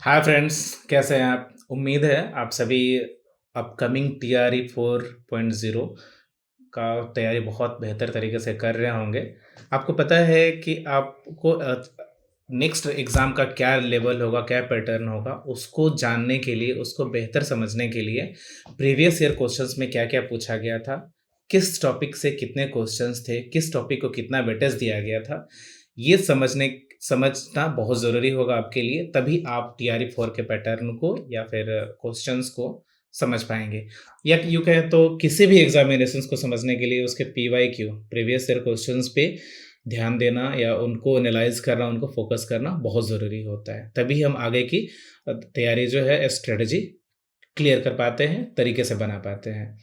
Hi friends, कैसे हैं आप? उम्मीद है आप सभी अपकमिंग टीआरई 4.0 का तैयारी बहुत बेहतर तरीके से कर रहे होंगे। आपको पता है कि आपको नेक्स्ट एग्ज़ाम का क्या लेवल होगा, क्या पैटर्न होगा, उसको जानने के लिए, उसको बेहतर समझने के लिए प्रीवियस ईयर क्वेश्चंस में क्या-क्या पूछा गया था, किस टॉपिक से कितने क्वेश्चंस थे, किस टॉपिक को कितना वेटेज दिया गया था, ये समझना बहुत ज़रूरी होगा आपके लिए, तभी आप टीआरई 4 के पैटर्न को या फिर क्वेश्चंस को समझ पाएँगे। या यूँ कहें तो किसी भी एग्ज़ामिनेशंस को समझने के लिए उसके पीवाईक्यू प्रीवियस ईयर क्वेश्चंस पे ध्यान देना या उनको एनालाइज़ करना, उनको फ़ोकस करना बहुत ज़रूरी होता है। तभी हम आगे की तैयारी जो है स्ट्रैटेजी क्लियर कर पाते हैं, तरीके से बना पाते हैं।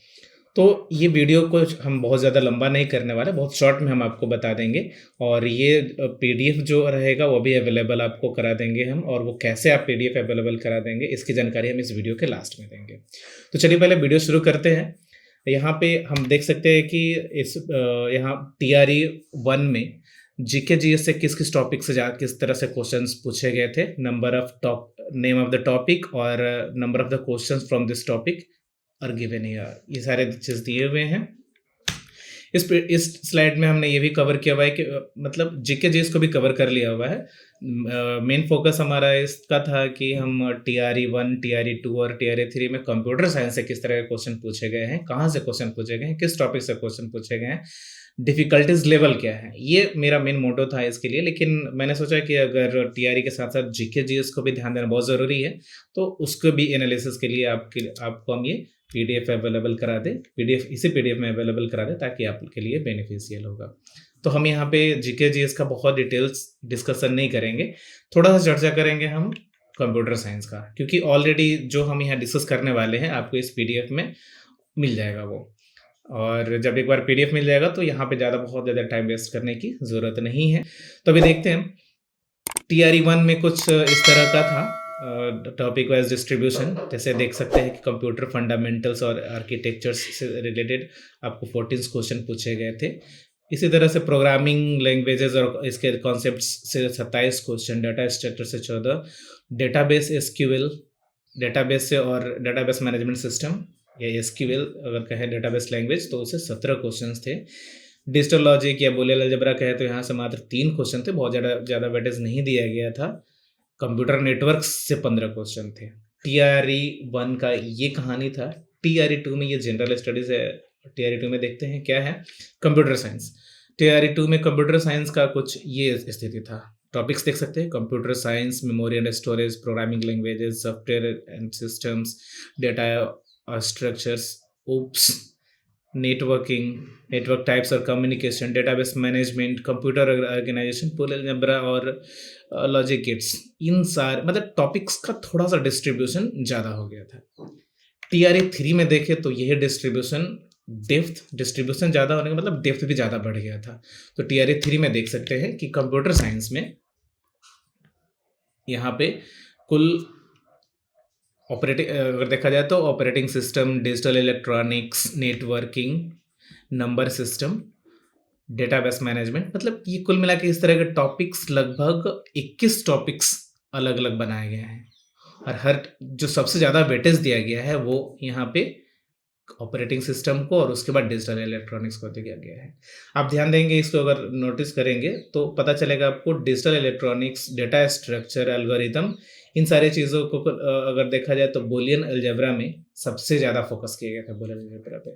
तो ये वीडियो को हम बहुत ज़्यादा लंबा नहीं करने वाले, बहुत शॉर्ट में हम आपको बता देंगे और ये पीडीएफ जो रहेगा वो भी अवेलेबल आपको करा देंगे हम, और वो कैसे आप पीडीएफ अवेलेबल करा देंगे इसकी जानकारी हम इस वीडियो के लास्ट में देंगे। तो चलिए पहले वीडियो शुरू करते हैं। यहाँ पे हम देख सकते हैं कि यहाँ टीआरई 1 में जीके जीएस से किस-किस टॉपिक से जा किस तरह से क्वेश्चंस पूछे गए थे, नेम ऑफ द टॉपिक और number of the questions from this topic are given here. ये सारे चीज़ दिए हुए हैं। इस स्लाइड में हमने ये भी कवर किया हुआ है कि मतलब जीके जीएस को भी कवर कर लिया हुआ है। मेन फोकस हमारा इसका था कि हम टीआरई 1, टीआरई 2 और टीआरई 3 में कंप्यूटर साइंस से किस तरह के क्वेश्चन पूछे गए हैं, कहाँ से क्वेश्चन पूछे गए हैं, किस टॉपिक से क्वेश्चन पूछे गए हैं, डिफ़िकल्टीज़ लेवल क्या है। ये मेरा मेन मोटो था इसके लिए, लेकिन मैंने सोचा कि अगर टीआरई के साथ-साथ जीके जीएस को भी ध्यान देना बहुत ज़रूरी है, तो उसको भी एनालिसिस के लिए आपको हम ये पीडीएफ अवेलेबल करा दें, इसी पीडीएफ में अवेलेबल करा दें ताकि आपके लिए बेनिफिशियल होगा। तो हम यहाँ पे जीके जीएस का बहुत डिटेल्स डिस्कशन नहीं करेंगे, थोड़ा-सा चर्चा करेंगे हम कंप्यूटर साइंस का, क्योंकि ऑलरेडी जो हम यहाँ डिस्कस करने वाले हैं आपको इस पीडीएफ में मिल जाएगा वो। और जब एक बार पीडीएफ मिल जाएगा तो यहाँ पे बहुत ज़्यादा टाइम वेस्ट करने की ज़रूरत नहीं है। तो अभी देखते हैं टीआरई 1 में कुछ इस तरह का था, टॉपिक वाइज डिस्ट्रीब्यूशन। जैसे देख सकते हैं कि कंप्यूटर फंडामेंटल्स और आर्किटेक्चर्स से रिलेटेड आपको 14 क्वेश्चन पूछे गए थे। इसी तरह से प्रोग्रामिंग लैंग्वेजेस और इसके कॉन्सेप्ट्स से 27 क्वेश्चन, डाटा स्ट्रक्चर से 14, डेटाबेस एसक्यूएल, डेटाबेस से और डेटाबेस मैनेजमेंट सिस्टम या एसक्यूएल अगर कहें डेटाबेस लैंग्वेज तो उससे 17 क्वेश्चंस थे। डिजिटल लॉजिक या बूलियन अलजेब्रा कहे तो यहाँ से मात्र 3 क्वेश्चन थे, बहुत ज़्यादा वेटेज नहीं दिया गया था। कंप्यूटर नेटवर्क्स से 15 क्वेश्चन थे। टीआरई 1 का ये कहानी था। टीआरई 2 में ये जनरल स्टडीज़ है। टीआरई 2 में देखते हैं क्या है, कंप्यूटर साइंस। टीआरई 2 में कंप्यूटर साइंस का कुछ ये स्थिति था। टॉपिक्स देख सकते हैं, computer science, memory and storage, programming languages, software and systems, data structures, OOPS, networking, network types और communication, database management, computer organisation, Boolean algebra और लॉजिक गेट्स। इन सारे मतलब टॉपिक्स का थोड़ा-सा डिस्ट्रीब्यूशन ज़्यादा हो गया था। टीआरई 3 में देखें तो यह डिस्ट्रीब्यूशन ज़्यादा होने का मतलब डेप्थ भी ज़्यादा बढ़ गया था। तो टीआरई 3 में देख सकते हैं कि कंप्यूटर साइंस में यहाँ पे कुल अगर देखा जाए तो operating system, digital electronics, networking, number system, database management, मतलब ये कुल मिला के इस तरह के टॉपिक्स लगभग 21 टॉपिक्स अलग-अलग बनाए गए हैं। और हर जो सबसे ज़्यादा वेटेज दिया गया है वो यहाँ पे ऑपरेटिंग सिस्टम को और उसके बाद डिजिटल इलेक्ट्रॉनिक्स को दिया गया है। आप ध्यान देंगे, इसको अगर नोटिस करेंगे तो पता चलेगा आपको digital electronics, data structure, algorithm, इन सारी चीज़ों को अगर देखा जाए तो बूलियन अलजेब्रा में सबसे ज़्यादा फोकस किया गया था, बूलियन अलजेब्रा पे।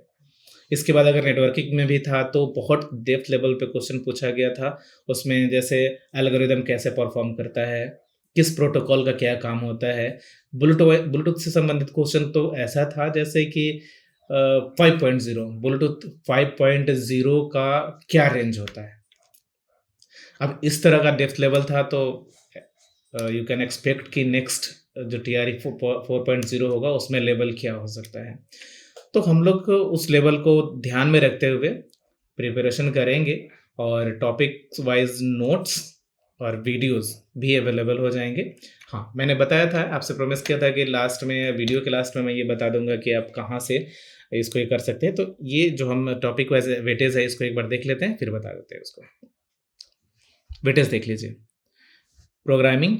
इसके बाद अगर नेटवर्किंग में भी था तो बहुत डेप्थ लेवल पे क्वेश्चन पूछा गया था। उसमें जैसे एल्गोरिदम कैसे परफॉर्म करता है, किस प्रोटोकॉल का क्या काम होता है। ब्लूटूथ से संबंधित क्वेश्चन तो ऐसा था जैसे कि 5.0 ब्लूटूथ 5.0 का क्या रेंज होता है। अब इस तरह का डेप्थ लेवल था तो यू कैन एक्सपेक्ट कि नेक्स्ट जो टीआरई 4.0 होगा उसमें लेवल क्या हो सकता है। तो हम लोग उस लेवल को ध्यान में रखते हुए प्रिपरेशन करेंगे और टॉपिक वाइज नोट्स और वीडियोस भी अवेलेबल हो जाएंगे। हाँ, मैंने बताया था, आपसे प्रॉमिस किया था कि लास्ट में, वीडियो के लास्ट में मैं ये बता दूंगा कि आप कहाँ से इसको ये कर सकते हैं। तो ये जो हम टॉपिक वाइज वेटेज है इसको एक बार देख लेते हैं, फिर बता देते हैं उसको। वेटेज देख लीजिए। प्रोग्रामिंग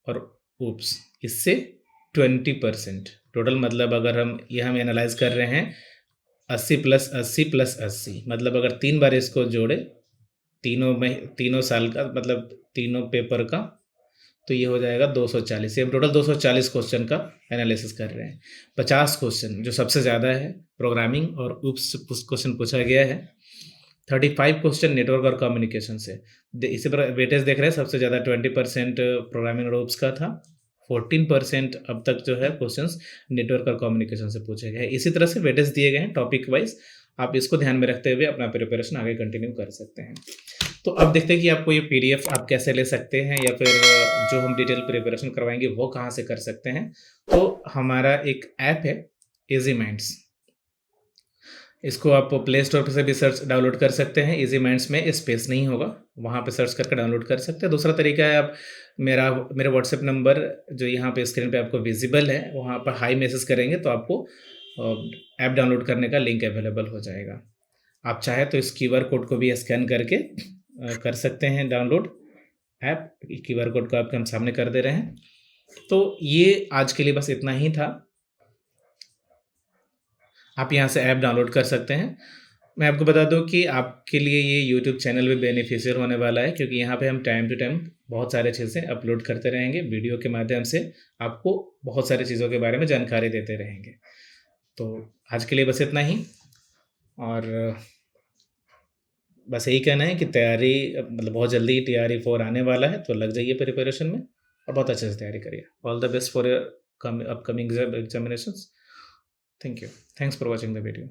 और ऊप्स, इससे 20% टोटल, मतलब अगर हम एनालाइज कर रहे हैं 80 प्लस 80 प्लस 80, मतलब अगर 3 बार इसको जोड़े तीनों में, तीनों साल का मतलब तीनों पेपर का, तो ये हो जाएगा 240। ये हम टोटल 240 क्वेश्चन का एनालिसिस कर रहे हैं। 50 क्वेश्चन जो सबसे ज़्यादा है प्रोग्रामिंग और ऊप्स क्वेश्चन पूछा गया है। 35 क्वेश्चन नेटवर्क और कम्युनिकेशन से। इसी पर वेटेज देख रहे हैं, सबसे ज़्यादा 20% प्रोग्रामिंग और ऊप्स का था। 14% अब तक जो है क्वेश्चंस नेटवर्क और कम्युनिकेशन से पूछे गए हैं। इसी तरह से वेटेज दिए गए हैं टॉपिक वाइज। आप इसको ध्यान में रखते हुए अपना प्रिपरेशन आगे कंटिन्यू कर सकते हैं। तो अब देखते हैं कि आपको ये पीडीएफ आप कैसे ले सकते हैं, या फिर जो हम डिटेल प्रिपरेशन करवाएंगे वो कहाँ से कर सकते हैं। तो हमारा एक ऐप है इजी माइंड्स, इसको आप प्ले स्टोर से भी सर्च डाउनलोड कर सकते हैं। इजी माइंड्स में स्पेस नहीं होगा, वहाँ पे सर्च करके डाउनलोड कर सकते हैं। दूसरा तरीका है, आप मेरा व्हाट्सएप नंबर जो यहाँ पे स्क्रीन पे आपको विजिबल है, वहाँ पर हाई मैसेज करेंगे तो आपको ऐप डाउनलोड करने का लिंक अवेलेबल हो जाएगा। आप चाहे तो इस क्यूआर कोड को भी स्कैन करके कर सकते हैं डाउनलोड ऐप। क्यूआर कोड को आपके हम सामने कर दे रहे हैं। तो ये आज के लिए बस इतना ही था। आप यहाँ से ऐप डाउनलोड कर सकते हैं। मैं आपको बता दूं कि आपके लिए ये यूट्यूब चैनल भी बेनिफिशियल होने वाला है, क्योंकि यहाँ पे हम टाइम टू टाइम बहुत सारे चीज़ें अपलोड करते रहेंगे। वीडियो के माध्यम से आपको बहुत सारी चीज़ों के बारे में जानकारी देते रहेंगे। तो आज के लिए बस इतना ही, और बस यही कहना है कि तैयारी, मतलब बहुत जल्दी TRE 4 आने वाला है, तो लग जाइए प्रिपरेशन में और बहुत अच्छे से तैयारी करिए। All the best for your upcoming examinations. Thank you. Thanks for watching the video.